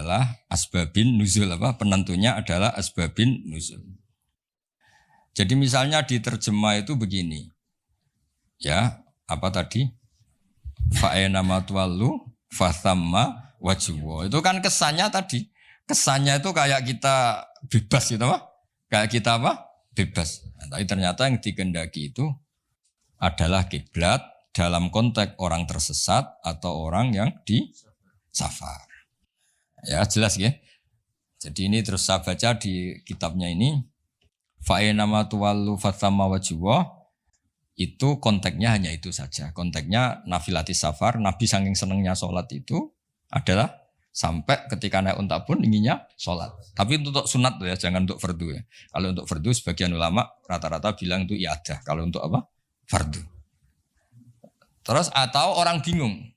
adalah asbabin nuzul penentunya adalah asbabin nuzul. Jadi misalnya diterjemah itu begini. Ya, apa tadi? Fa'ena matwallu fathamma wajhu. Itu kan kesannya tadi. Kesannya itu kayak kita bebas gitu apa? Kayak kita bebas. Nah, tapi ternyata yang dikehendaki itu adalah kiblat dalam konteks orang tersesat atau orang yang di safar. Ya, jelas ya. Jadi ini terus saya baca di kitabnya ini. Fa'ena matwallu fathamma wajhu. Itu konteksnya hanya itu saja. Konteksnya nafilati safar, Nabi saking senengnya sholat itu adalah sampai ketika naik unta pun inginnya sholat. Tapi untuk sunat ya, jangan untuk fardu ya. Kalau untuk fardu sebagian ulama rata-rata bilang itu iadah. Kalau untuk fardu. Terus atau orang bingung.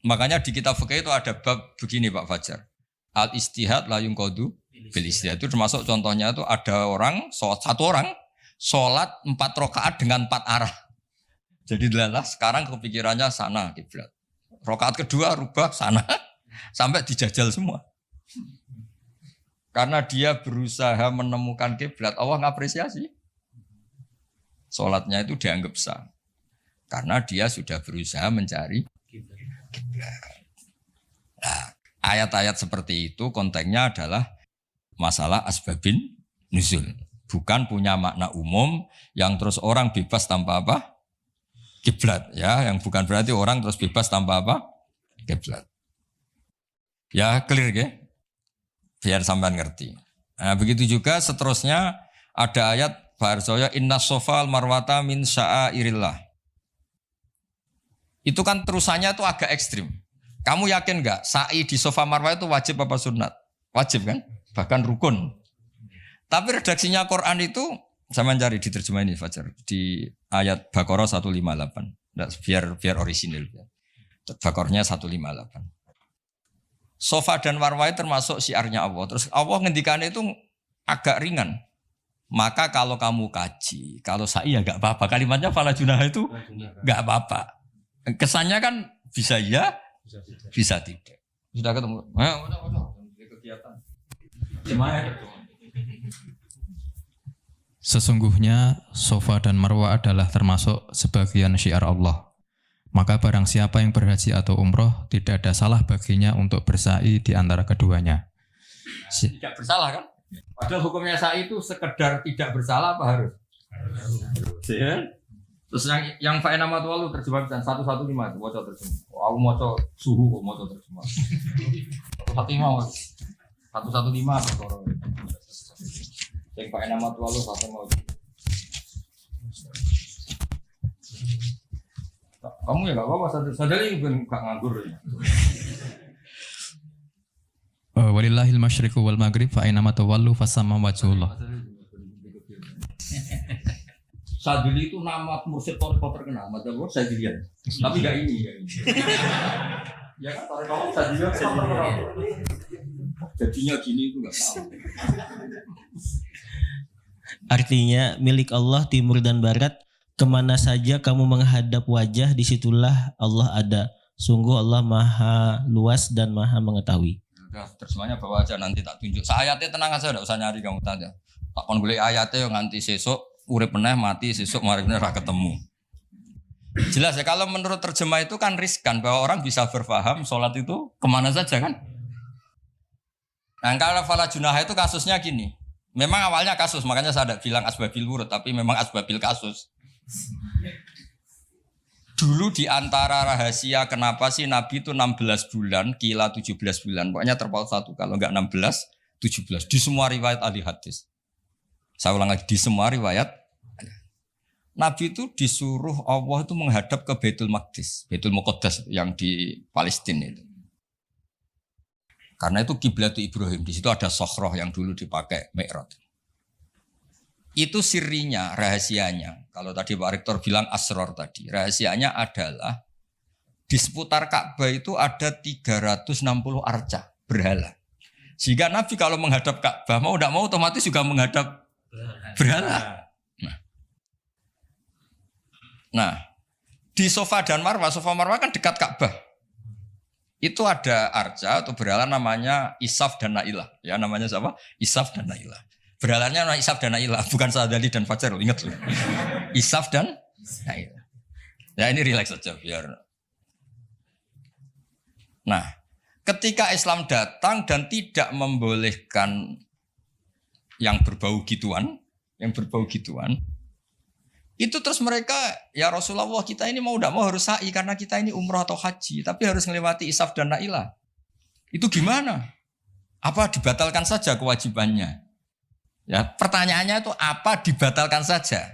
Makanya di kitab fikih itu ada bab begini Pak Fajar. Al-istihad la yunqadu bil istihad. Itu termasuk contohnya itu ada orang, satu orang sholat 4 rakaat dengan 4 arah. Jadi adalah sekarang kepikirannya sana kiblat. Rakaat kedua rubah sana. Sampai dijajal semua. Karena dia berusaha menemukan kiblat, Allah ngapresiasi. Sholatnya itu dianggap sah. Karena dia sudah berusaha mencari kiblat. Nah, ayat-ayat seperti itu konteksnya adalah masalah asbabin nuzul. Bukan punya makna umum yang terus orang bebas tanpa kiblat ya, yang bukan berarti orang terus bebas tanpa kiblat. Ya clear ya, biar sampean ngerti. Nah begitu juga seterusnya ada ayat Barsoya inna sofal marwata min sya'airillah. Itu kan terusannya tuh agak ekstrim. Kamu yakin nggak sa'i di sofa marwah itu wajib apa sunat? Wajib kan? Bahkan rukun. Tapi redaksinya Quran itu sama cari di terjemah ini Fajar di ayat Baqarah 158. Nah, biar orisinil. Baqarahnya 158. Sofa dan marwah termasuk syiarnya Allah. Terus Allah ngendikannya itu agak ringan. Maka kalau kamu kaji, kalau sa'i ya enggak apa-apa. Kalimatnya fala junah itu enggak apa-apa. Kesannya kan bisa ya, bisa tidak. Sudah ketemu. Kegiatan. Gimana? Sesungguhnya Sofa dan Marwah adalah termasuk sebagian syiar Allah. Maka barang siapa yang berhaji atau umroh, tidak ada salah baginya untuk bersa'i di antara keduanya. Tidak bersalah kan? Padahal hukumnya sa'i itu sekedar tidak bersalah apa harus? Ya. Terus yang fa'ina matwalu terjemahkan 115 itu waca terjemah. Aku maca suhu kok maca terjemah. 115 apa yang pakai nama tua lu sampai mau. Kamu ya gak apa-apa sadari bukan gak nganggur ya. Walillahil masyriqu wal maghrib fa aina ma tawallu fasamma wajhullah. Sadili itu nama mursyid toriko terkenal, macam Sadilian. Tapi gak ini. Ya kan toriko Sadilian terkenal. Jadinya gini itu gak tahu. Artinya milik Allah timur dan barat, kemana saja kamu menghadap wajah, disitulah Allah ada. Sungguh Allah maha luas dan maha mengetahui. Udah terjemahnya bawa aja nanti tak tunjuk. Ayatnya tenang aja, tidak usah nyari kamu tanya. Tak kon golek ayatnya yang nganti sesuk urip meneh mati sesuk mari meneh ra ketemu. Jelas ya kalau menurut terjemah itu kan riskan bahwa orang bisa berpaham sholat itu kemana saja kan. Nah kalau fala junah itu kasusnya gini. Memang awalnya kasus, makanya saya tidak bilang asbabil wurud, tapi memang asbabil kasus. Dulu di antara rahasia kenapa sih Nabi itu 16 bulan, kila 17 bulan. Pokoknya terpaut satu, kalau enggak 16, 17. Di semua riwayat ahli hadis. Saya ulang lagi, di semua riwayat. Nabi itu disuruh Allah itu menghadap ke Baitul Maqdis. Baitul Muqaddas yang di Palestina itu. Karena itu kiblat Ibrahim, di situ ada sokhroh yang dulu dipakai Mi'raj. Itu sirinya, rahasianya. Kalau tadi Pak Rektor bilang asror tadi, rahasianya adalah di seputar Ka'bah itu ada 360 arca berhala. Sehingga Nabi kalau menghadap Ka'bah mau tidak mau otomatis juga menghadap berhala. Nah, di Sofa dan Marwah, Sofa Marwah kan dekat Ka'bah. itu ada arca atau berhala namanya Isaf dan Nailah. Ya namanya siapa? Isaf dan Nailah. Berhalanya namanya Isaf dan Nailah, bukan Sadali dan Fajar, ingat loh. Isaf dan Nailah. Ya ini relax saja biar. Nah, ketika Islam datang dan tidak membolehkan yang berbau gituan, itu terus mereka, ya Rasulullah kita ini mau tidak mau harus sa'i karena kita ini umrah atau haji, tapi harus melewati Isaf dan Nailah. Itu gimana? Apa dibatalkan saja kewajibannya? Ya, pertanyaannya itu apa dibatalkan saja?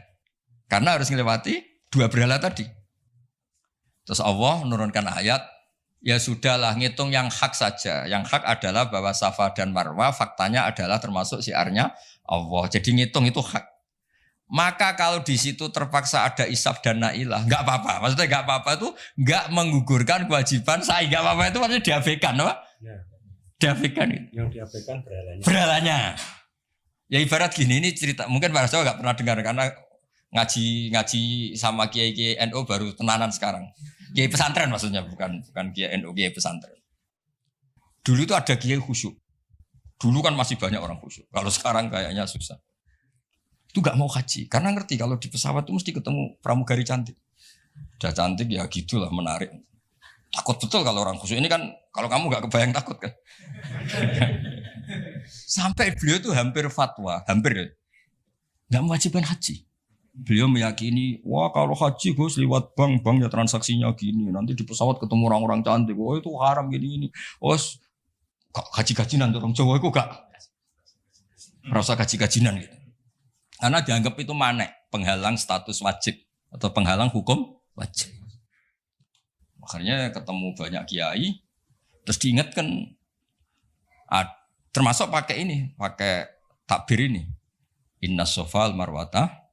Karena harus melewati dua berhala tadi. Terus Allah menurunkan ayat, ya sudahlah ngitung yang hak saja. Yang hak adalah bahwa Safa dan Marwah faktanya adalah termasuk syiarnya Allah. Jadi ngitung itu hak. Maka kalau di situ terpaksa ada Isaf dan Nailah, nggak apa-apa. Maksudnya nggak apa-apa itu nggak menggugurkan kewajiban sa'i. Nggak apa-apa itu maksudnya diabaikan, apa? Ya. Diabaikan. Yang diabaikan berhalanya. Berhalanya. Ya ibarat gini, ini cerita. Mungkin para sahabat nggak pernah dengar karena ngaji sama kiai NU baru tenanan sekarang. Kiai pesantren maksudnya, bukan kiai NU, kiai pesantren. Dulu itu ada kiai khusyuk. Dulu kan masih banyak orang khusyuk. Kalau sekarang kayaknya susah. Itu gak mau haji karena ngerti kalau di pesawat itu mesti ketemu pramugari cantik. Udah cantik ya gitulah, menarik. Takut betul kalau orang khusyuk ini kan, kalau kamu gak kebayang takut kan. Sampai beliau tuh hampir fatwa, gak mewajibkan haji. Beliau meyakini, wah kalau haji Gus lewat bank ya transaksinya gini. Nanti di pesawat ketemu orang-orang cantik, wah itu haram gini. Oh gaji-gajinan orang Jawa itu gak merasa gaji-gajinan gitu. Karena dianggap itu manek, penghalang status wajib atau penghalang hukum wajib. Makanya ketemu banyak kiai, terus diingatkan, termasuk pakai takbir ini, Inna sofal marwata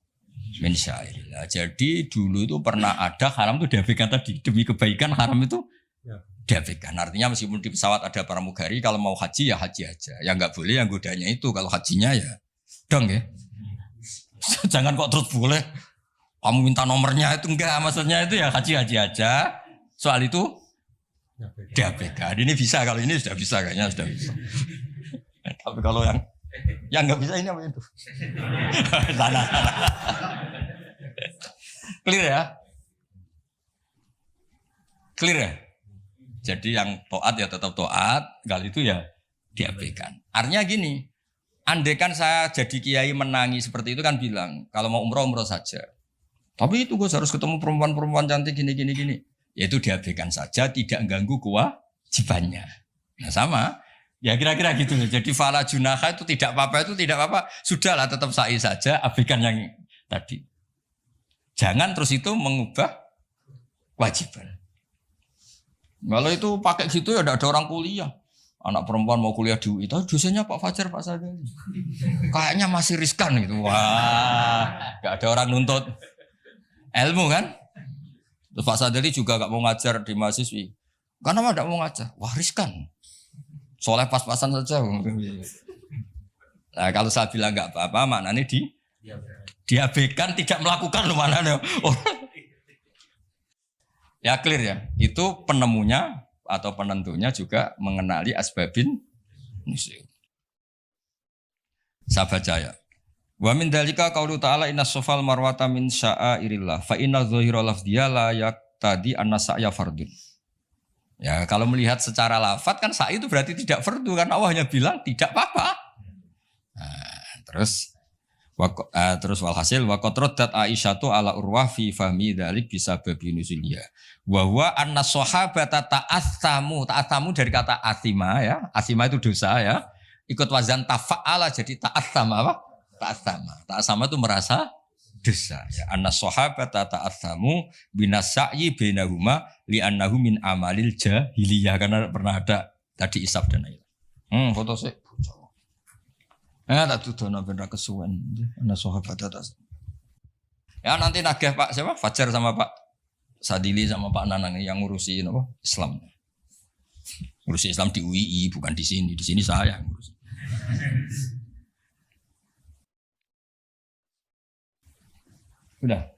min syairillah. Jadi dulu itu pernah ada haram itu diabaikan tadi, demi kebaikan haram itu diabaikan. Artinya meskipun di pesawat ada pramugari, kalau mau haji ya haji aja. Yang nggak boleh yang godanya itu, kalau hajinya ya dong ya. Jangan kok terus boleh kamu minta nomornya itu, enggak, maksudnya itu ya haji aja. Soal itu diabaikan. Ini bisa, kalau ini sudah bisa kayaknya sudah bisa. Tapi kalau yang enggak bisa ini apa itu? Sana. Clear ya? Clear ya? Jadi yang taat ya tetap taat, kalau itu ya diabaikan. Artinya gini, andaikan saya jadi kiai menangi seperti itu kan bilang, kalau mau umroh saja. Tapi itu gue harus ketemu perempuan-perempuan cantik gini. Ya itu diabaikan saja, tidak ganggu kewajibannya. Nah sama, ya kira-kira gitu. Jadi fala junaha itu tidak apa-apa. Sudahlah tetap sa'i saja, abaikan yang tadi. Jangan terus itu mengubah kewajiban. Kalau itu pakai gitu ya tidak ada orang kuliah. Anak perempuan mau kuliah di UI, itu dosennya Pak Fajar, Pak Sadali. Kayaknya masih riskan gitu. Wah, gak ada orang nuntut ilmu kan. Terus Pak Sadali juga gak mau ngajar di mahasiswi. Karena gak mau ngajar. Wah riskan. Soalnya pas-pasan saja. Nah kalau saya bilang gak apa-apa, maknanya diabaikan, tidak melakukan loh maknanya. Ya clear ya. Itu penemunya atau penentunya juga mengenali asbabin nuzul. Saya baca ya. Wa min dzalika qaulu ta'ala inna sofal marwata min sya'airillah fa inna dzahira lafdhiya la yaqtadi anna sa'ya fardun. Ya kalau melihat secara lafaz kan sa'i itu berarti tidak fardu kan, Allah hanya bilang tidak apa-apa. Nah, terus walhasil wa qadrat Aisyatu ala Urwah fi fahmi dzalik bisa babi nuzuliyah. Wa huwa anna sahabata ta'assamu dari kata asima ya. Asima itu dosa ya. Ikut wazan tafa'ala jadi ta'assama apa? Ta'assama itu merasa dosa ya. Anna sahabata ta'assamu binasai bainahuma li'annahu min amalil jahiliyah, karena pernah ada tadi Isaf dan Nailah. Foto sih. Tak tudono ben ra kesuwen. Ana sahabat atas. Ya nanti nagih Pak siapa? Fajar sama Pak Sadili sama Pak Nanang yang ngurusi apa? Islam. Ngurusi Islam di UII, bukan di sini. Di sini saya yang ngurusi. Udah.